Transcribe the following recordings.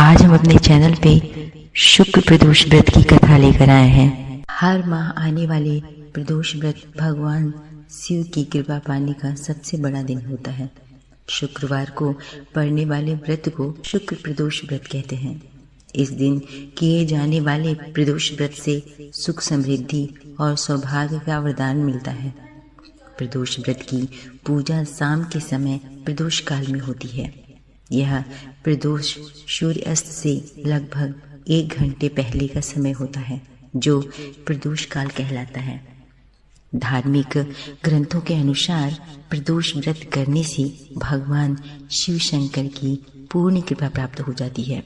आज हम अपने चैनल पे शुक्र प्रदोष व्रत की कथा लेकर आए हैं। हर माह आने वाले प्रदोष व्रत भगवान शिव की कृपा पाने का सबसे बड़ा दिन होता है। शुक्रवार को पड़ने वाले व्रत को शुक्र प्रदोष व्रत कहते हैं। इस दिन किए जाने वाले प्रदोष व्रत से सुख समृद्धि और सौभाग्य का वरदान मिलता है। प्रदोष व्रत की पूजा शाम के समय प्रदोष काल में होती है। यह प्रदोष सूर्यास्त से लगभग 1 घंटे पहले का समय होता है, जो प्रदोष काल कहलाता है। धार्मिक ग्रंथों के अनुसार प्रदोष व्रत करने से भगवान शिव शंकर की पूर्ण कृपा प्राप्त हो जाती है।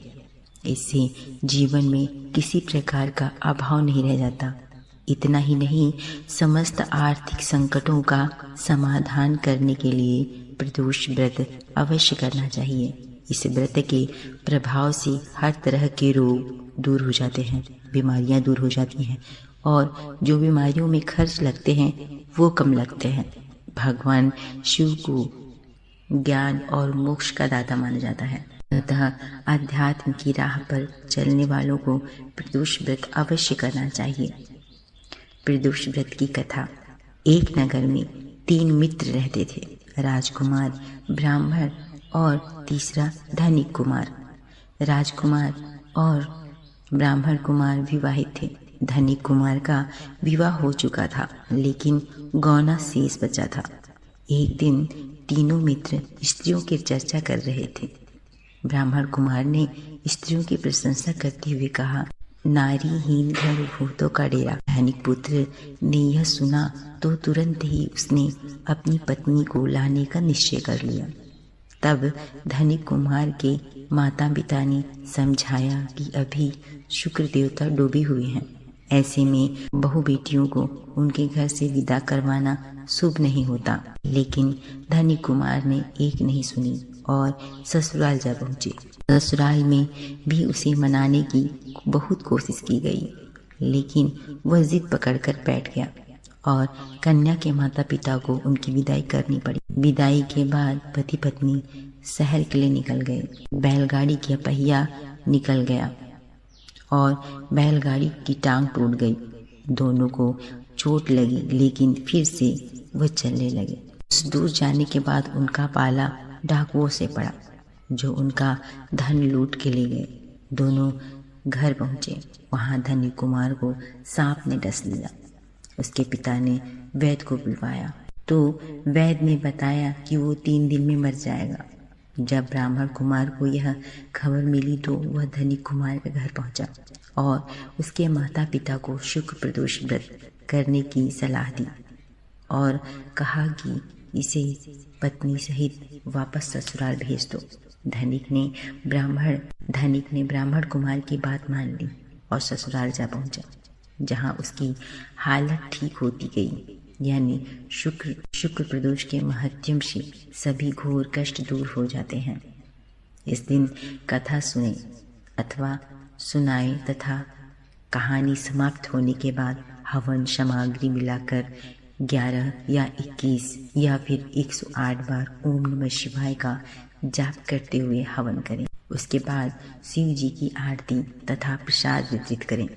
इससे जीवन में किसी प्रकार का अभाव नहीं रह जाता। इतना ही नहीं, समस्त आर्थिक संकटों का समाधान करने के लिए प्रदोष व्रत अवश्य करना चाहिए। इस व्रत के प्रभाव से हर तरह के रोग दूर हो जाते हैं, बीमारियां दूर हो जाती हैं और जो बीमारियों में खर्च लगते हैं वो कम लगते हैं। भगवान शिव को ज्ञान और मोक्ष का दाता माना जाता है। अतः अध्यात्म की राह पर चलने वालों को प्रदोष व्रत अवश्य करना चाहिए। प्रदोष व्रत की कथा। एक नगर में 3 मित्र रहते थे, राजकुमार, ब्राह्मण और तीसरा धनिक कुमार। राजकुमार और ब्राह्मण कुमार विवाहित थे। धनिक कुमार का विवाह हो चुका था, लेकिन गौना शेष बचा था। एक दिन तीनों मित्र स्त्रियों की चर्चा कर रहे थे। ब्राह्मण कुमार ने स्त्रियों की प्रशंसा करते हुए कहा, नारीहीन घर भूतों का डेरा। धनिक पुत्र ने यह सुना तो तुरंत ही उसने अपनी पत्नी को लाने का निश्चय कर लिया। तब धनिक कुमार के माता पिता ने समझाया कि अभी शुक्र देवता डूबे हुए हैं, ऐसे में बहू बेटियों को उनके घर से विदा करवाना शुभ नहीं होता। लेकिन धनिक कुमार ने एक नहीं सुनी और ससुराल जा पहुंचे। ससुराल में भी उसे मनाने की बहुत कोशिश की गई, लेकिन वह जिद पकड़कर बैठ गया और कन्या के माता पिता को उनकी विदाई करनी पड़ी। विदाई के बाद पति पत्नी शहर के लिए निकल गए। बैलगाड़ी का पहिया निकल गया और बैलगाड़ी की टांग टूट गई। दोनों को चोट लगी, लेकिन फिर से वह चलने लगे। कुछ दूर जाने के बाद उनका पाला डाकुओं से पड़ा, जो उनका धन लूट के ले गए। दोनों घर पहुंचे। वहां धनिक कुमार को सांप ने डस लिया। उसके पिता ने वैद्य को बुलवाया तो वैद्य ने बताया कि वो 3 दिन में मर जाएगा। जब ब्राह्मण कुमार को यह खबर मिली तो वह धनिक कुमार के घर पहुंचा और उसके माता पिता को शुक्र प्रदोष व्रत करने की सलाह दी और कहा कि इसे पत्नी सहित वापस ससुराल भेज दो। धनिक ने ब्राह्मण कुमार की बात मान ली और ससुराल जा पहुंचा, जहां उसकी हालत ठीक होती गई। यानी शुक्र प्रदोष के महत्व से सभी घोर कष्ट दूर हो जाते हैं। इस दिन कथा सुने अथवा सुनाए तथा कहानी समाप्त होने के बाद हवन सामग्री मिलाकर 11 या 21 या फिर 108 बार ओम नमः शिवाय का जाप करते हुए हवन करें। उसके बाद शिव जी की आरती तथा प्रसाद वितरित करें।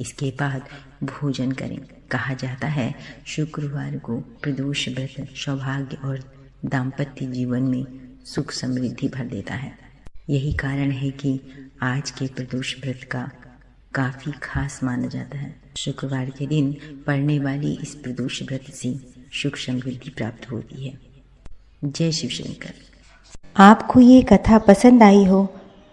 इसके बाद भोजन करें। कहा जाता है शुक्रवार को प्रदोष व्रत सौभाग्य और दाम्पत्य जीवन में सुख समृद्धि भर देता है। यही कारण है कि आज के प्रदोष व्रत का काफी खास माना जाता है। शुक्रवार के दिन पड़ने वाली इस प्रदोष व्रत से सुख समृद्धि प्राप्त होती है। जय शिव शंकर। आपको ये कथा पसंद आई हो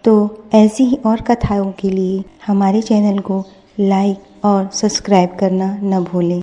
तो ऐसी ही और कथाओं के लिए हमारे चैनल को लाइक और सब्सक्राइब करना न भूलें।